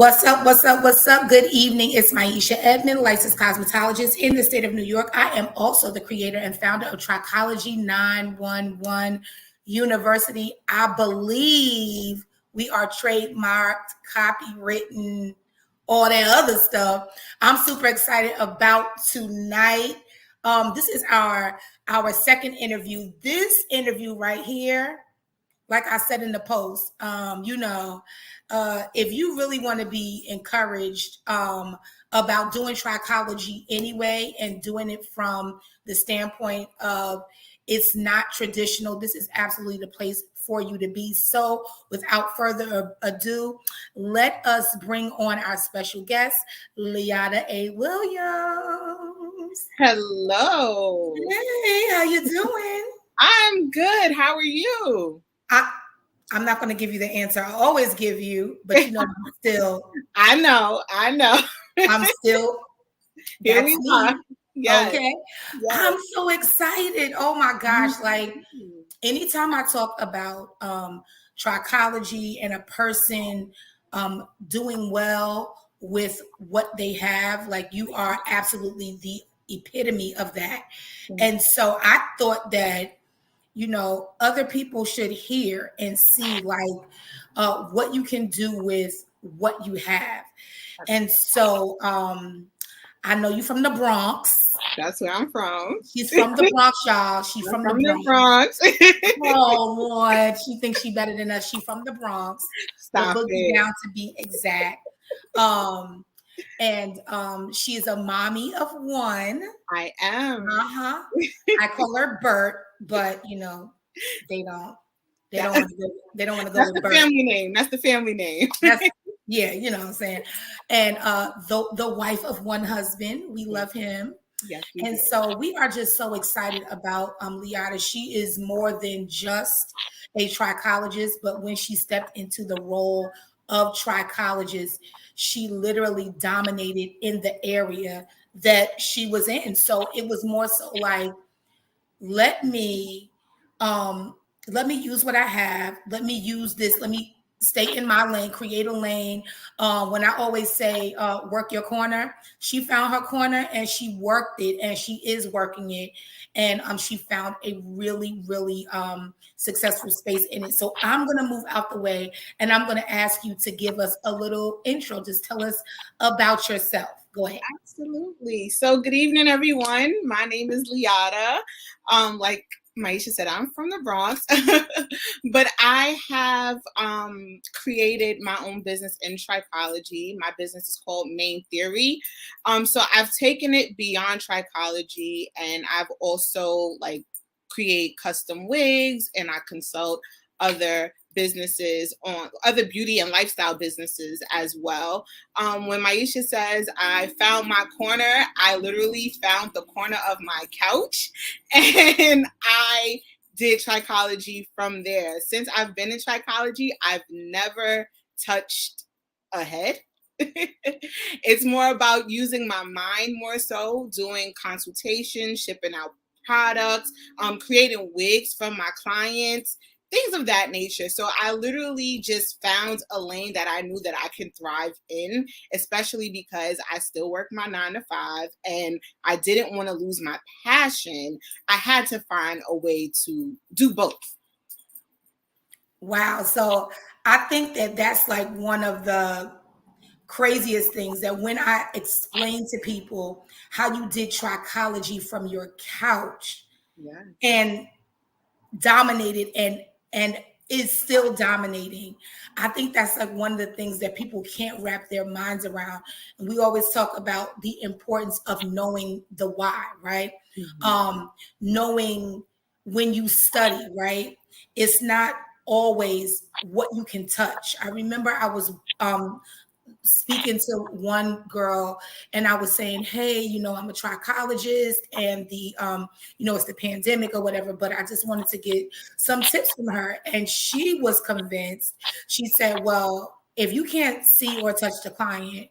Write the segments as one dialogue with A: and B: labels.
A: What's up? What's up? What's up? Good evening. It's Maisha Edmond, licensed cosmetologist in the state of New York. I am also the creator and founder of Trichology 911 University. I believe we are trademarked, copywritten, all that other stuff. I'm super excited about tonight. This is our second interview. This interview right here, like I said in the post, if you really want to be encouraged about doing trichology anyway and doing it from the standpoint of it's not traditional, this is absolutely the place for you to be. So without further ado, let us bring on our special guest, Liada A. Williams.
B: Hello.
A: Hey, how you doing?
B: I'm good. How are you?
A: I'm not going to give you the answer I always give you, but I'm still.
B: I know.
A: I'm still.
B: Here we are.
A: Yes. Okay. Yes. I'm so excited. Oh my gosh. Like anytime I talk about trichology and a person doing well with what they have, like you are absolutely the epitome of that. Mm-hmm. And so I thought that other people should hear and see like what you can do with what you have. And so I know you from the Bronx.
B: That's where I'm from.
A: She's from the Bronx, y'all. She's from the Bronx. Oh, Lord. She thinks she's better than us. She's from the Bronx.
B: Stop it.
A: Down to be exact. And she is a mommy of one.
B: I am.
A: I call her Bert, but they don't want to go with Bert.
B: Family name. That's the family name.
A: Yeah, you know what I'm saying. And the wife of one husband, we love him.
B: Yes,
A: and so we are just so excited about Liada. She is more than just a trichologist, but when she stepped into the role of trichologist, she literally dominated in the area that she was in. So it was more so like, let me use what I have. Let me use this. Let me stay in my lane, create a lane. When I always say, work your corner, she found her corner and she worked it and she is working it. And she found a really, really successful space in it. So I'm going to move out the way and I'm going to ask you to give us a little intro. Just tell us about yourself. Go ahead.
B: Absolutely. So good evening, everyone. My name is Liada. Like Maisha said, I'm from the Bronx, but I have created my own business in trichology. My business is called Main Theory. So I've taken it beyond trichology, and I've also create custom wigs, and I consult other businesses on other beauty and lifestyle businesses as well. When Maisha says I found my corner, I literally found the corner of my couch and I did trichology from there. Since I've been in trichology, I've never touched a head. It's more about using my mind more so, doing consultations, shipping out products, creating wigs from my clients, things of that nature. So I literally just found a lane that I knew that I can thrive in, especially because I still work my 9 to 5 and I didn't want to lose my passion. I had to find a way to do both.
A: Wow. So I think that that's like one of the craziest things, that when I explain to people how you did trichology from your couch and dominated and is still dominating, I think that's like one of the things that people can't wrap their minds around. And we always talk about the importance of knowing the why, right? Mm-hmm. Knowing when you study, right? It's not always what you can touch. I remember I was speaking to one girl and I was saying, hey, I'm a trichologist and the, it's the pandemic or whatever, but I just wanted to get some tips from her. And she was convinced. She said, well, if you can't see or touch the client,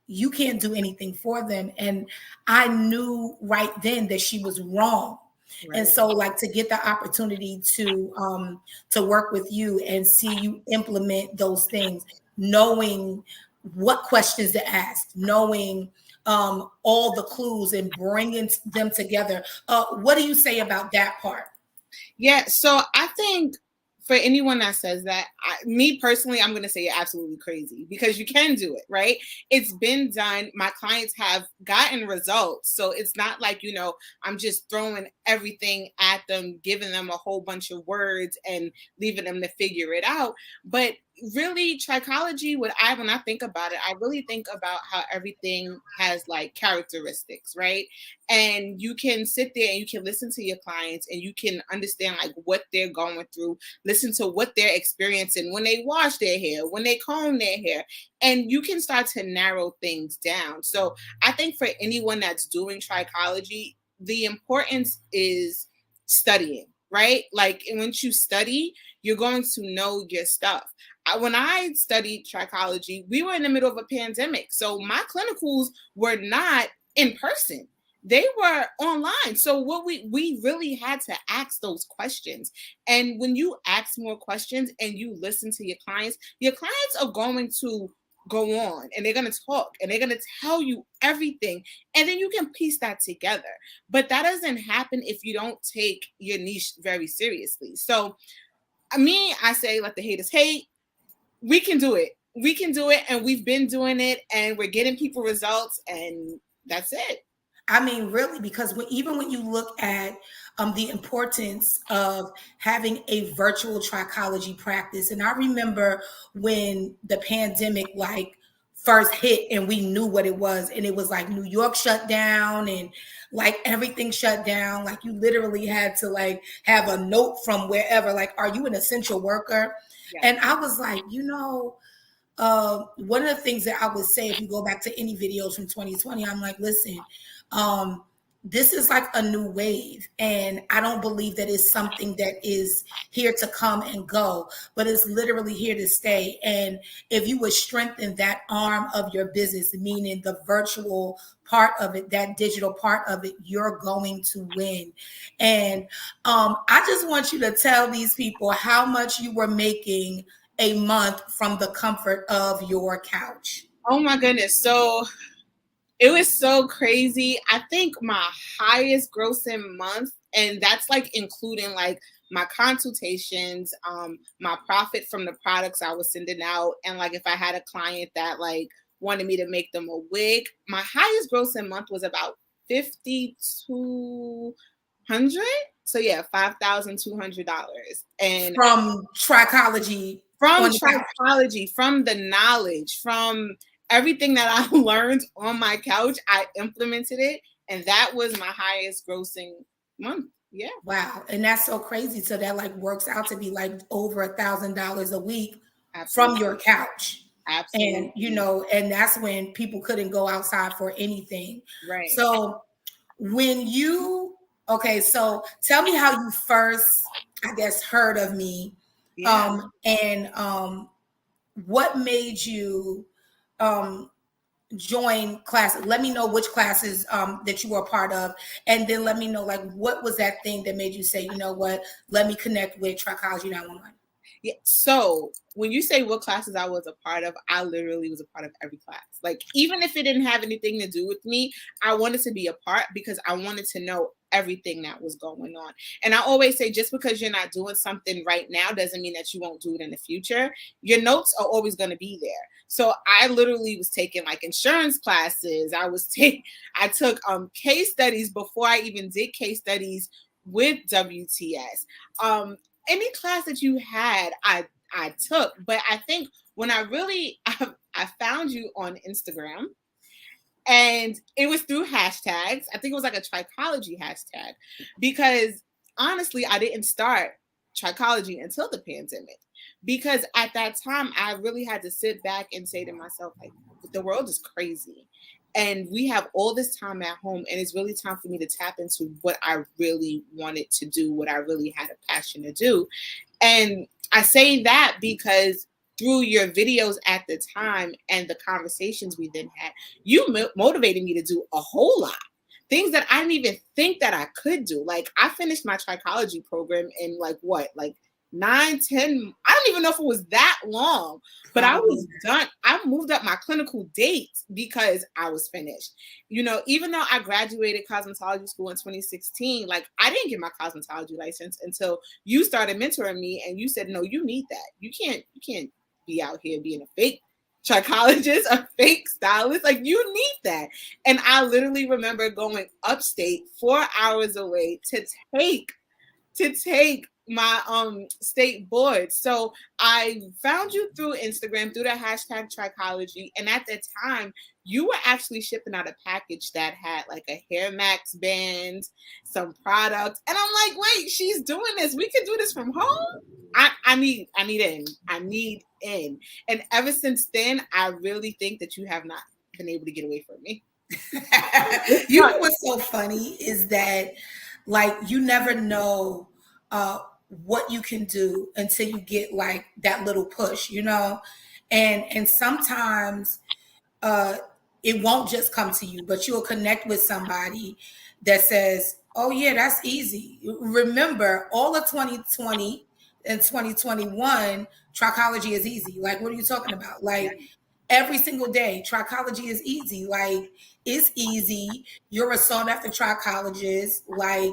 A: you can't do anything for them. And I knew right then that she was wrong. Right. And so to get the opportunity to work with you and see you implement those things, knowing what questions to ask, knowing all the clues and bringing them together. What do you say about that part?
B: Yeah, so I think for anyone that says that, me personally, I'm going to say you're absolutely crazy, because you can do it, right? It's been done. My clients have gotten results. So it's not like, I'm just throwing everything at them, giving them a whole bunch of words and leaving them to figure it out. But really, trichology, when I think about it, I really think about how everything has like characteristics, right? And you can sit there and you can listen to your clients and you can understand like what they're going through, listen to what they're experiencing when they wash their hair, when they comb their hair, and you can start to narrow things down. So I think for anyone that's doing trichology, the importance is studying, right? Like, and once you study, you're going to know your stuff. When I studied trichology, we were in the middle of a pandemic. So my clinicals were not in person. They were online. So what we really had to ask those questions. And when you ask more questions and you listen to your clients are going to go on and they're going to talk and they're going to tell you everything. And then you can piece that together. But that doesn't happen if you don't take your niche very seriously. So I say, let the haters hate. We can do it. We can do it. And we've been doing it and we're getting people results, and that's it.
A: I mean, really, because even when you look at the importance of having a virtual trichology practice, and I remember when the pandemic like first hit and we knew what it was, and it was like New York shut down and like everything shut down. Like you literally had to like have a note from wherever, like, are you an essential worker? Yeah. And I was like, one of the things that I would say, if you go back to any videos from 2020, I'm like, listen, this is like a new wave. And I don't believe that it's something that is here to come and go, but it's literally here to stay. And if you would strengthen that arm of your business, meaning the virtual part of it, that digital part of it, you're going to win. And I just want you to tell these people how much you were making a month from the comfort of your couch.
B: Oh my goodness. So it was so crazy. I think my highest grossing month, and that's like including like my consultations, my profit from the products I was sending out, and like if I had a client that like wanted me to make them a wig, my highest grossing month was about $5,200. So yeah, $5,200. And
A: from trichology.
B: From trichology, from the knowledge, from everything that I learned on my couch, I implemented it. And that was my highest grossing month. Yeah.
A: Wow. And that's so crazy. So that like works out to be like over $1,000 a week. Absolutely. From your couch.
B: Absolutely.
A: And and that's when people couldn't go outside for anything.
B: Right.
A: So so tell me how you first, I guess, heard of me. Yeah. What made you join classes? Let me know which classes that you were a part of, and then let me know like what was that thing that made you say, you know what, let me connect with Trichology 911.
B: Yeah. So when you say what classes I was a part of, I literally was a part of every class. Like, even if it didn't have anything to do with me, I wanted to be a part because I wanted to know everything that was going on. And I always say, just because you're not doing something right now doesn't mean that you won't do it in the future. Your notes are always going to be there. So I literally was taking like insurance classes. I took case studies before I even did case studies with WTS. Any class that you had, I took. But I think when I found you on Instagram, and it was through hashtags. I think it was like a trichology hashtag, because honestly, I didn't start trichology until the pandemic, because at that time I really had to sit back and say to myself, like, the world is crazy. And we have all this time at home, and it's really time for me to tap into what I really wanted to do, what I really had a passion to do. And I say that because through your videos at the time and the conversations we then had, you motivated me to do a whole lot. Things that I didn't even think that I could do. Like, I finished my trichology program in like 9, 10, I don't even know if it was that long, but I was done. I moved up my clinical dates because I was finished. Even though I graduated cosmetology school in 2016, like I didn't get my cosmetology license until you started mentoring me and you said, no, you need that. You can't be out here being a fake trichologist, a fake stylist. Like you need that. And I literally remember going upstate 4 hours away to take my state board. So I found you through Instagram, through the hashtag Trichology. And at the time, you were actually shipping out a package that had like a hair max band, some products. And I'm like, wait, she's doing this. We can do this from home. I need in. I need in. And ever since then, I really think that you have not been able to get away from me.
A: You know what's so funny is that like you never know what you can do until you get like that little push, and sometimes it won't just come to you, but you'll connect with somebody that says, oh yeah, that's easy. Remember all of 2020 and 2021, trichology is easy. Like, what are you talking about? Like every single day, trichology is easy. Like it's easy. You're a sought after trichologist. Like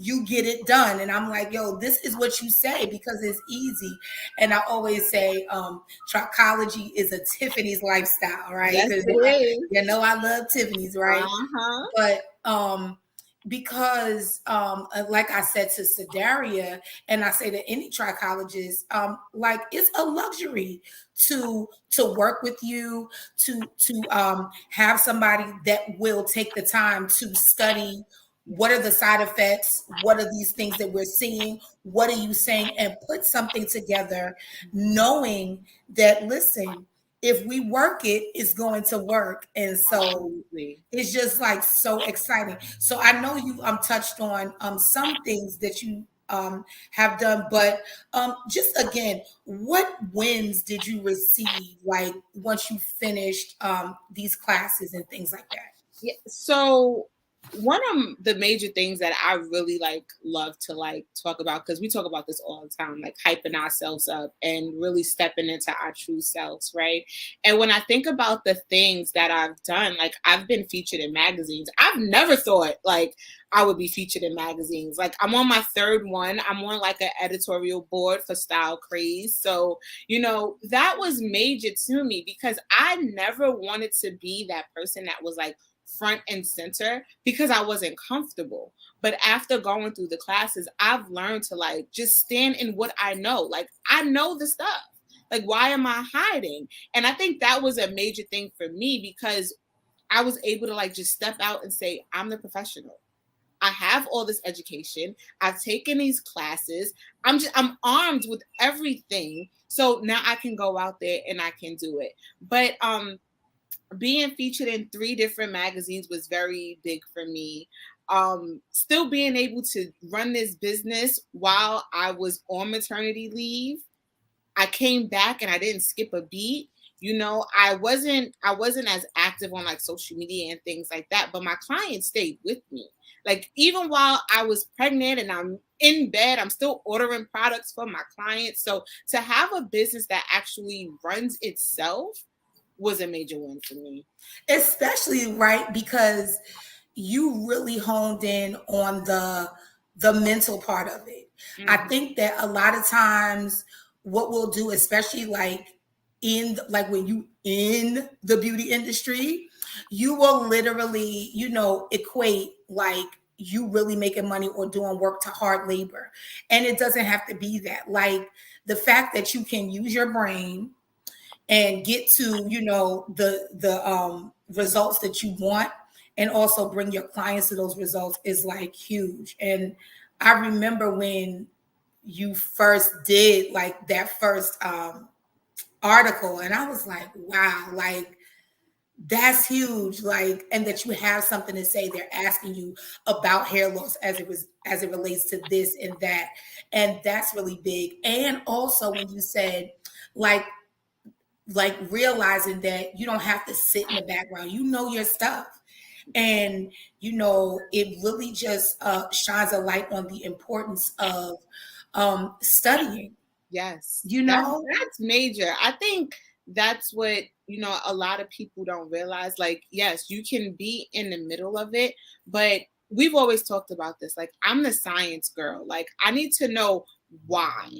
A: you get it done. And I'm like, yo, this is what you say because it's easy. And I always say, trichology is a Tiffany's lifestyle, right?
B: Yes, it is.
A: I love Tiffany's, right? But because like I said to Sedaria, and I say to any trichologist, like it's a luxury to work with you, to have somebody that will take the time to study what are the side effects, what are these things that we're seeing, what are you saying, and put something together knowing that, listen, if we work it, it's going to work. And so it's just like so exciting. So I know you touched on some things that you have done, but just again, what wins did you receive like once you finished these classes and things like that?
B: Yeah, so one of the major things that I really love to talk about, because we talk about this all the time, like hyping ourselves up and really stepping into our true selves, right? And when I think about the things that I've done, like I've been featured in magazines. I've never thought like I would be featured in magazines. Like I'm on my third one. I'm on like an editorial board for Style Craze. So, that was major to me because I never wanted to be that person that was like front and center because I wasn't comfortable. But after going through the classes, I've learned to like just stand in what I know. Like I know the stuff. Like why am I hiding? And I think that was a major thing for me because I was able to like just step out and say, I'm the professional. I have all this education. I've taken these classes. I'm armed with everything. So now I can go out there and I can do it. But being featured in 3 different magazines was very big for me. Still being able to run this business while I was on maternity leave. I came back and I didn't skip a beat. I wasn't as active on like social media and things like that, but my clients stayed with me. Like even while I was pregnant and I'm in bed, I'm still ordering products for my clients. So to have a business that actually runs itself was a major win for me.
A: Especially, right, because you really honed in on the mental part of it. Mm-hmm. I think that a lot of times what we'll do, especially like when you in the beauty industry, you will literally, equate like you really making money or doing work to hard labor. And it doesn't have to be that. Like the fact that you can use your brain and get to, the results that you want and also bring your clients to those results is like huge. And I remember when you first did like that first article and I was like, wow, like that's huge. Like, and that you have something to say. They're asking you about hair loss as it relates to this and that. And that's really big. And also when you said like realizing that you don't have to sit in the background, your stuff. And, it really just shines a light on the importance of studying.
B: Yes,
A: You know?
B: that's major. I think that's what, a lot of people don't realize. Like, yes, you can be in the middle of it, but we've always talked about this. Like, I'm the science girl. Like, I need to know why,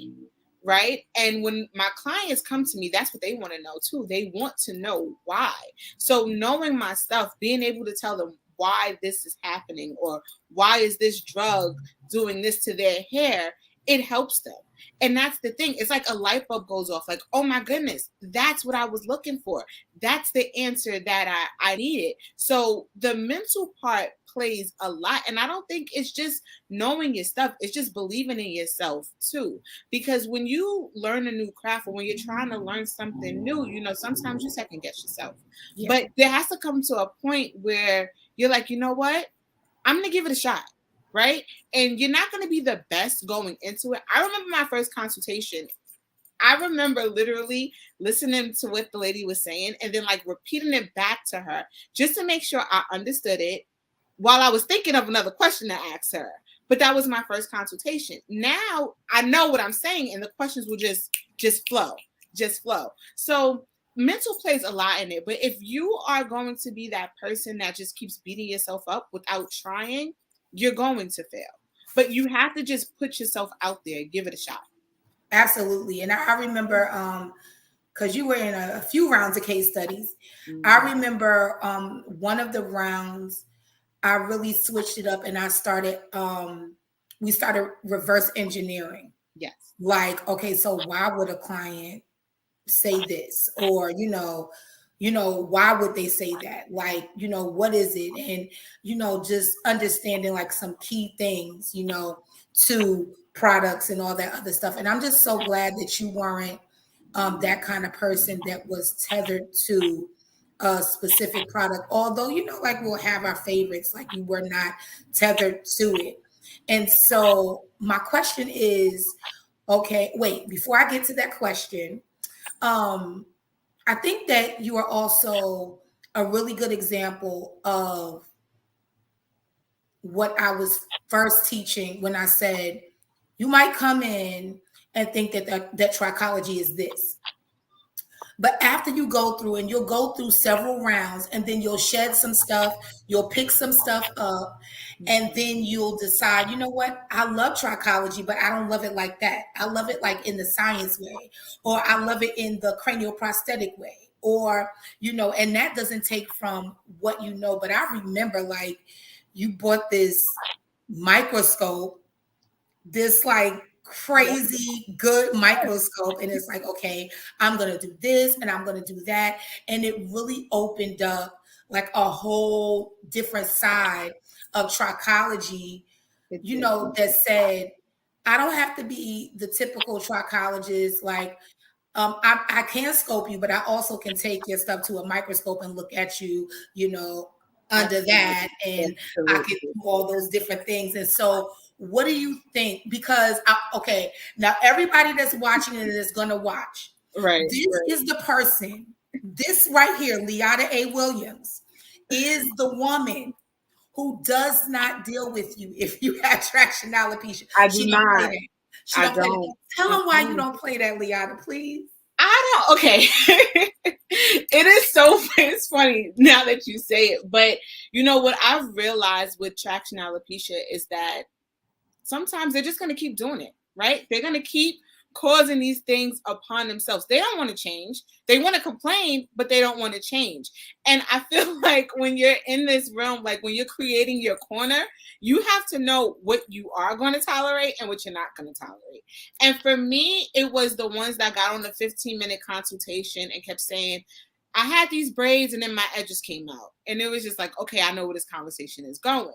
B: right? And when my clients come to me, that's what they want to know too. They want to know why. So knowing my stuff, being able to tell them why this is happening, or why is this drug doing this to their hair, it helps them. And that's the thing. It's like a light bulb goes off. Like, oh my goodness, that's what I was looking for. That's the answer that I needed. So the mental part plays a lot. And I don't think it's just knowing your stuff. It's just believing in yourself too. Because when you learn a new craft, or when you're trying to learn something new, sometimes you second guess yourself.
A: Yeah.
B: But there has to come to a point where you're like, you know what? I'm going to give it a shot. Right? And you're not going to be the best going into it. I remember my first consultation. I remember literally listening to what the lady was saying and then like repeating it back to her just to make sure I understood it, while I was thinking of another question to ask her. But that was my first consultation. Now I know what I'm saying, and the questions will just flow. So mental plays a lot in it. But if you are going to be that person that just keeps beating yourself up without trying, you're going to fail. But you have to just put yourself out there, give it a shot.
A: Absolutely. And I remember, because you were in a few rounds of case studies, I remember one of the rounds, I really switched it up and I started, we started reverse engineering.
B: Yes.
A: Like, okay, so why would a client say this? Or, why would they say that? Like, what is it? And, just understanding like some key things, to products and all that other stuff. And I'm just so glad that you weren't that kind of person that was tethered to a specific product. Although, like we'll have our favorites, like you were not tethered to it. And so my question is, okay, wait, before I get to that question, I think that you are also a really good example of what I was first teaching when I said, you might come in and think that trichology is this. But after you go through, and you'll go through several rounds, and then you'll shed some stuff, you'll pick some stuff up, and then you'll decide, you know what, I love trichology, but I don't love it like that. I love it like in the science way, or I love it in the cranial prosthetic way, or, and that doesn't take from what you know. But I remember like you bought this microscope, this like crazy good microscope, and it's like, okay, I'm gonna do this and I'm gonna do that, and it really opened up like a whole different side of trichology, that said, I don't have to be the typical trichologist. Like, I can scope you, but I also can take your stuff to a microscope and look at you, under that, and I can do all those different things. And so what do you think? Because, okay, now everybody that's watching it is going to watch.
B: Right.
A: This is the person, this right here, Leata A. Williams, is the woman who does not deal with you if you have traction alopecia.
B: I do not.
A: She don't play that. Tell them why you don't play that, Leata, please.
B: I don't. Okay. It is so, it's funny now that you say it, but what I've realized with traction alopecia is that sometimes they're just going to keep doing it, right? They're going to keep causing these things upon themselves. They don't want to change. They want to complain, but they don't want to change. And I feel like when you're in this realm, like when you're creating your corner, you have to know what you are going to tolerate and what you're not going to tolerate. And for me, it was the ones that got on the 15-minute consultation and kept saying, I had these braids and then my edges came out. And it was just like, okay, I know where this conversation is going.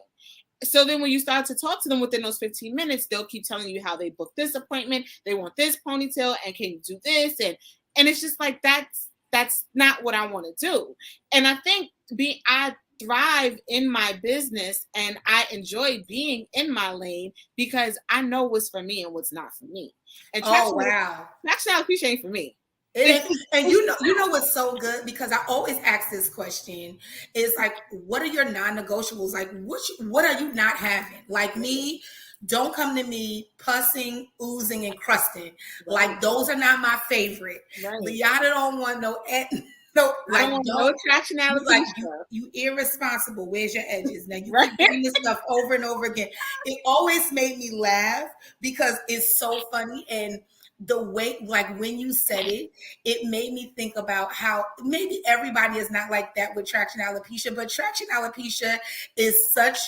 B: So then when you start to talk to them within those 15 minutes, they'll keep telling you how they booked this appointment. They want this ponytail and can you do this? And it's just like, that's not what I want to do. And I think I thrive in my business and I enjoy being in my lane because I know what's for me and what's not for me. And
A: wow.
B: Traction alopecia ain't for me.
A: And you know what's so good, because I always ask this question, is like, what are your non-negotiables? Like, what are you not having? Like me, Don't come to me pussing, oozing, and crusting. Right. Like those are not my favorite. Right. Liata don't want no no, like,
B: I don't want no traction alopecia.
A: Like you irresponsible. Where's your edges? Now you right. keep doing this stuff over and over again. It always made me laugh because it's so funny, and the way, like when you said it, it made me think about how maybe everybody is not like that with traction alopecia, but traction alopecia is such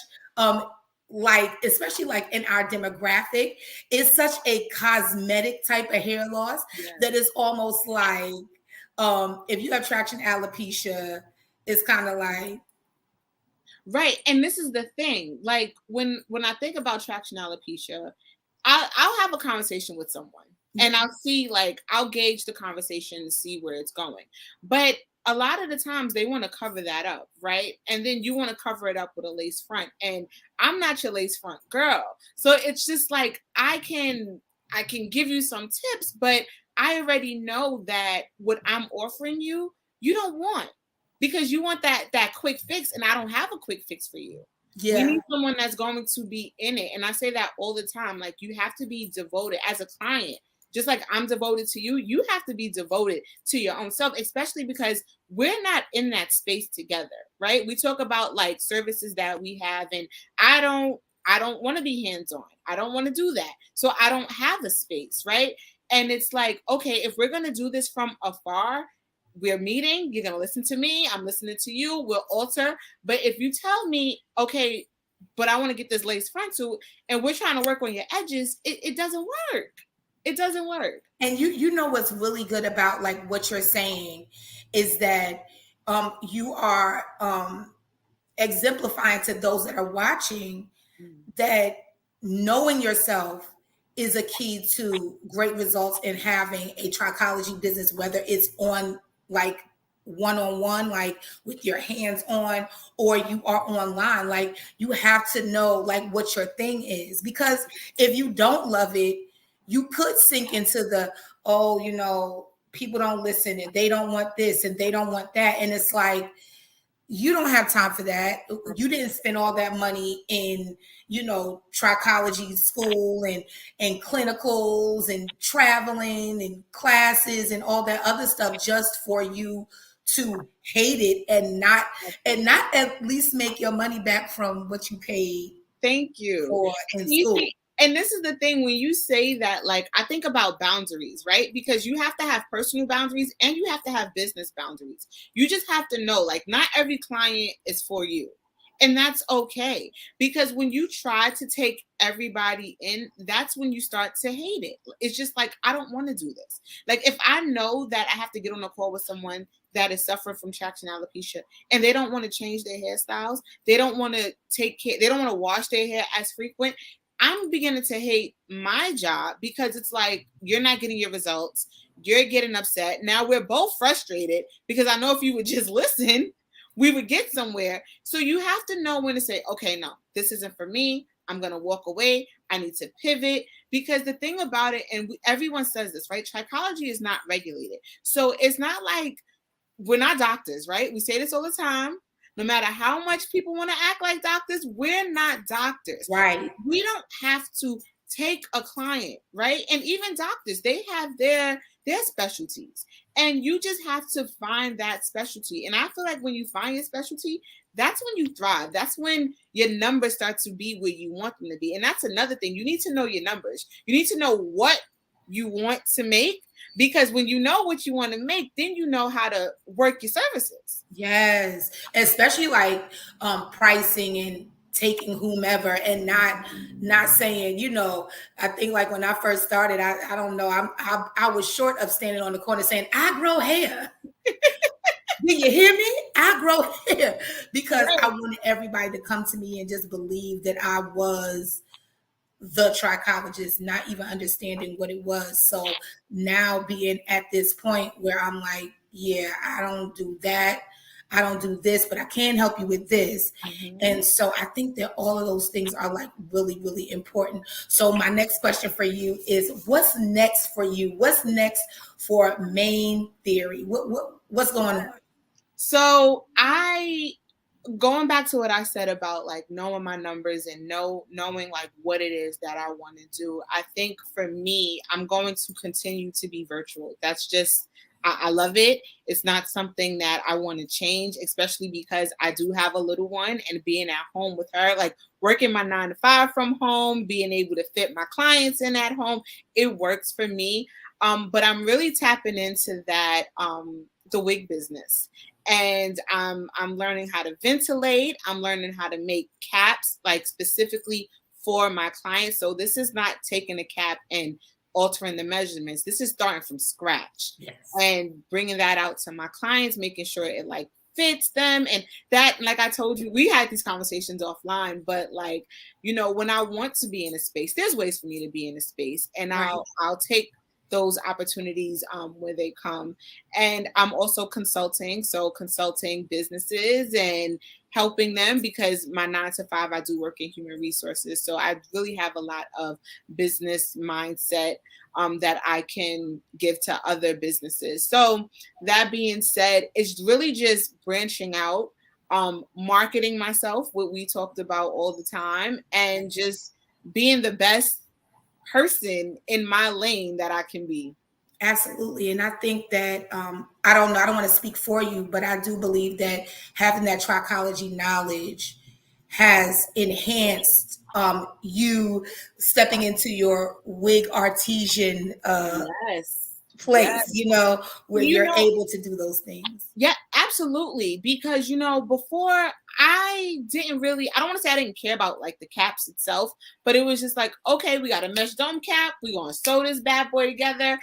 A: like, especially like in our demographic, is such a cosmetic type of hair loss that is almost like if you have traction alopecia, it's kind of like
B: right. And this is the thing, like when I think about traction alopecia, I'll have a conversation with someone and I'll see, like, I'll gauge the conversation and see where it's going. But a lot of the times they want to cover that up, right? And then you want to cover it up with a lace front, and I'm not your lace front girl. So it's just like I can give you some tips, but I already know that what I'm offering you, you don't want, because you want that quick fix, and I don't have a quick fix for you. Yeah. You need someone that's going to be in it. And I say that all the time. Like, you have to be devoted as a client. Just like I'm devoted to you, you have to be devoted to your own self, especially because we're not in that space together, right? We talk about like services that we have, and I don't want to be hands-on. I don't want to do that. So I don't have a space, right? And it's like, okay, if we're going to do this from afar, we're meeting, you're going to listen to me, I'm listening to you, we'll alter. But if you tell me, okay, but I want to get this lace frontal and we're trying to work on your edges, it doesn't work. It doesn't work.
A: And you know what's really good about like what you're saying is that you are exemplifying to those that are watching that knowing yourself is a key to great results in having a trichology business, whether it's on like one-on-one, like with your hands on, or you are online. Like, you have to know like what your thing is, because if you don't love it, you could sink into the, oh, you know, people don't listen and they don't want this and they don't want that. And it's like, you don't have time for that. You didn't spend all that money in, you know, trichology school and clinicals and traveling and classes and all that other stuff just for you to hate it and not at least make your money back from what you paid.
B: Thank you.
A: For in school.
B: And this is the thing, when you say that, like, I think about boundaries, right? Because you have to have personal boundaries and you have to have business boundaries. You just have to know, like, not every client is for you. And that's okay. Because when you try to take everybody in, that's when you start to hate it. It's just like, I don't want to do this. Like, if I know that I have to get on a call with someone that is suffering from traction alopecia and they don't want to change their hairstyles, they don't want to take care, they don't want to wash their hair as frequent, I'm beginning to hate my job, because it's like, you're not getting your results. You're getting upset. Now we're both frustrated, because I know if you would just listen, we would get somewhere. So you have to know when to say, okay, no, this isn't for me. I'm going to walk away. I need to pivot. Because the thing about it, and everyone says this, right? Trichology is not regulated. So it's not like, we're not doctors, right? We say this all the time. No matter how much people want to act like doctors, we're not doctors.
A: Right.
B: We don't have to take a client, right? And even doctors, they have their specialties. And you just have to find that specialty. And I feel like when you find your specialty, that's when you thrive. That's when your numbers start to be where you want them to be. And that's another thing. You need to know your numbers. You need to know what you want to make. Because when you know what you want to make, then you know how to work your services.
A: Yes, especially like pricing and taking whomever and not saying, you know, I think like when I first started, I don't know, I was short of standing on the corner saying, I grow hair. Do you hear me? I grow hair, because I wanted everybody to come to me and just believe that I was the trichologist, not even understanding what it was. So now being at this point where I'm like, yeah, I don't do that, I don't do this, but I can help you with this. Mm-hmm. And so I think that all of those things are like really, really important. So my next question for you is, what's next for you? What's next for Main Theory? What's going on?
B: So going back to what I said about like knowing my numbers and knowing like what it is that I want to do, I think for me, I'm going to continue to be virtual. That's just I love it. It's not something that I want to change, especially because I do have a little one, and being at home with her, like working my 9 to 5 from home, being able to fit my clients in at home, it works for me. But I'm really tapping into that the wig business, and I'm learning how to ventilate. I'm learning how to make caps like specifically for my clients. So this is not taking a cap and altering the measurements. This is starting from scratch.
A: Yes.
B: And bringing that out to my clients, making sure it like fits them. And that, like I told you, we had these conversations offline, but like, you know, when I want to be in a space, there's ways for me to be in a space, and
A: Right.
B: I'll take those opportunities where they come. And I'm also consulting, so consulting businesses and helping them, because my 9 to 5 I do work in human resources, so I really have a lot of business mindset that I can give to other businesses. So that being said, it's really just branching out, marketing myself, what we talked about all the time, and just being the best person in my lane that I can be.
A: Absolutely. And I think that I don't know, I don't want to speak for you, but I do believe that having that trichology knowledge has enhanced you stepping into your wig artesian
B: Yes.
A: place,
B: Yes.
A: you know, where
B: You
A: you're
B: know,
A: able to do those things.
B: yeah, absolutely. Because, you know, before I didn't really, I don't want to say I didn't care about like the caps itself, but it was just like, okay, we got a mesh dome cap. We're going to sew this bad boy together.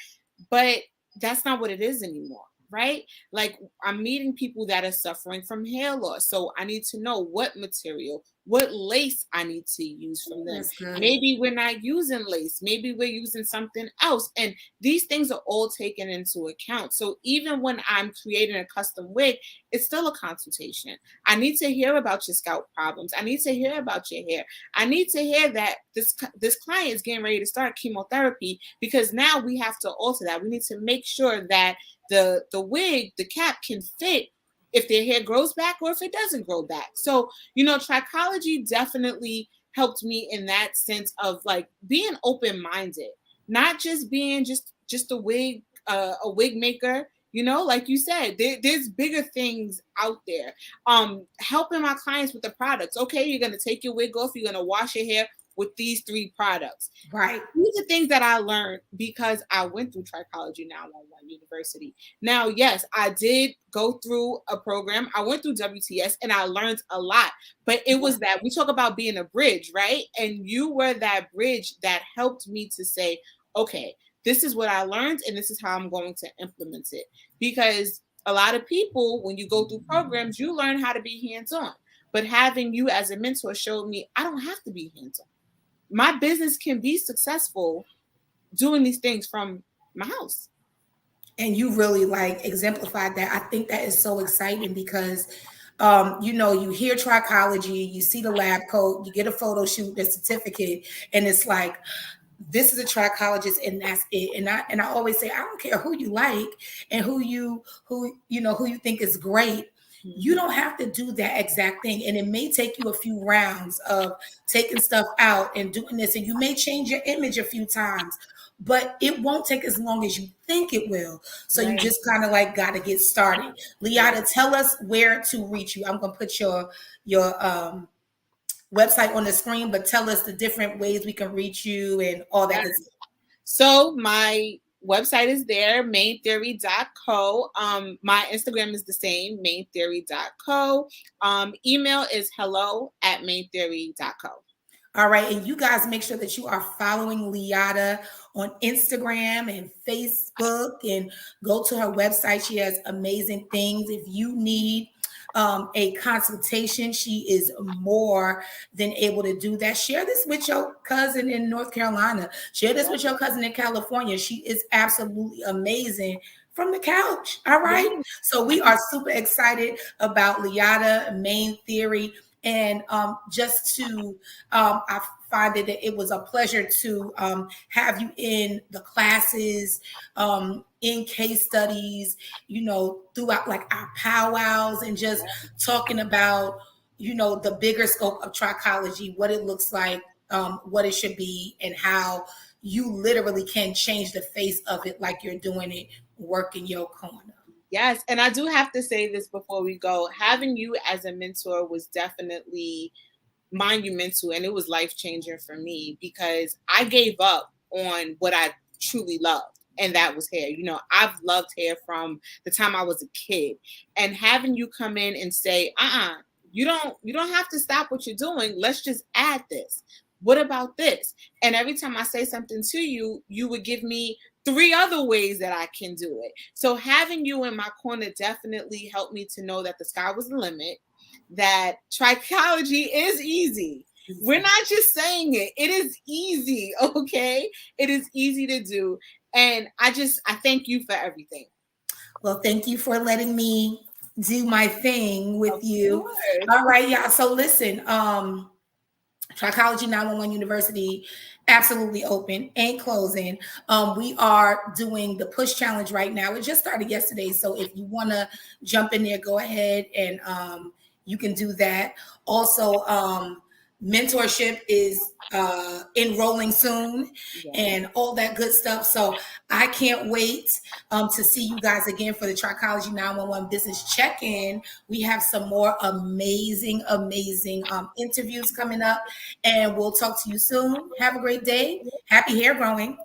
B: But that's not what it is anymore, right? Like I'm meeting people that are suffering from hair loss. So I need to know what material, what lace I need to use from them.
A: That's good.
B: Maybe we're not using lace. Maybe we're using something else. And these things are all taken into account. So even when I'm creating a custom wig, it's still a consultation. I need to hear about your scalp problems. I need to hear about your hair. I need to hear that this client is getting ready to start chemotherapy, because now we have to alter that. We need to make sure that the wig, the cap can fit if their hair grows back or if it doesn't grow back. So, you know, trichology definitely helped me in that sense of like being open-minded, not just being just a wig maker. You know, like you said, there's bigger things out there. Helping my clients with the products. Okay, you're gonna take your wig off, you're gonna wash your hair with these 3 products.
A: Right.
B: These are things that I learned because I went through Trichology Now Online University. Now, yes, I did go through a program. I went through WTS and I learned a lot. But it was that we talk about being a bridge, right? And you were that bridge that helped me to say, okay, this is what I learned and this is how I'm going to implement it. Because a lot of people, when you go through programs, you learn how to be hands-on. But having you as a mentor showed me I don't have to be hands-on. My business can be successful doing these things from my house.
A: And you really like exemplified that. I think that is so exciting because you know, you hear trichology, you see the lab coat, you get a photo shoot, the certificate, and it's like, this is a trichologist and that's it. And I always say, I don't care who you like and who you think is great. You don't have to do that exact thing. And it may take you a few rounds of taking stuff out and doing this. And you may change your image a few times, but it won't take as long as you think it will. So you just kind of like got to get started. Liata, tell us where to reach you. I'm going to put your website on the screen, but tell us the different ways we can reach you and all that good stuff.
B: So my website is there, maintheory.co. My Instagram is the same, maintheory.co. Email is hello@maintheory.co.
A: All right. And you guys make sure that you are following Liata on Instagram and Facebook and go to her website. She has amazing things. If you need a consultation, she is more than able to do that. Share this with your cousin in North Carolina. Share this with your cousin in California. She is absolutely amazing from the couch. All right. So we are super excited about Liata, Main Theory. And just to, I find that it was a pleasure to have you in the classes, in case studies, you know, throughout like our powwows and just talking about the bigger scope of trichology, what it looks like, what it should be, and how you literally can change the face of it like you're doing it working your corner.
B: Yes. And I do have to say this before we go. Having you as a mentor was definitely monumental, and it was life changing for me because I gave up on what I truly loved, and that was hair. I've loved hair from the time I was a kid, and having you come in and say, you don't have to stop what you're doing. Let's just add this. What about this? And every time I say something to you, you would give me 3 other ways that I can do it. So having you in my corner definitely helped me to know that the sky was the limit, that trichology is easy. We're not just saying it. It is easy, okay? It is easy to do. And I thank you for everything.
A: Well, thank you for letting me do my thing with you. All right, y'all. So listen, Trichology 911 University, absolutely open, ain't closing. We are doing the push challenge right now. It just started yesterday. So if you want to jump in there, go ahead and you can do that. Also, mentorship is enrolling soon and all that good stuff. So I can't wait to see you guys again for the Trichology 911 Business Check-In. We have some more amazing interviews coming up, and we'll talk to you soon. Have a great day. Happy hair growing.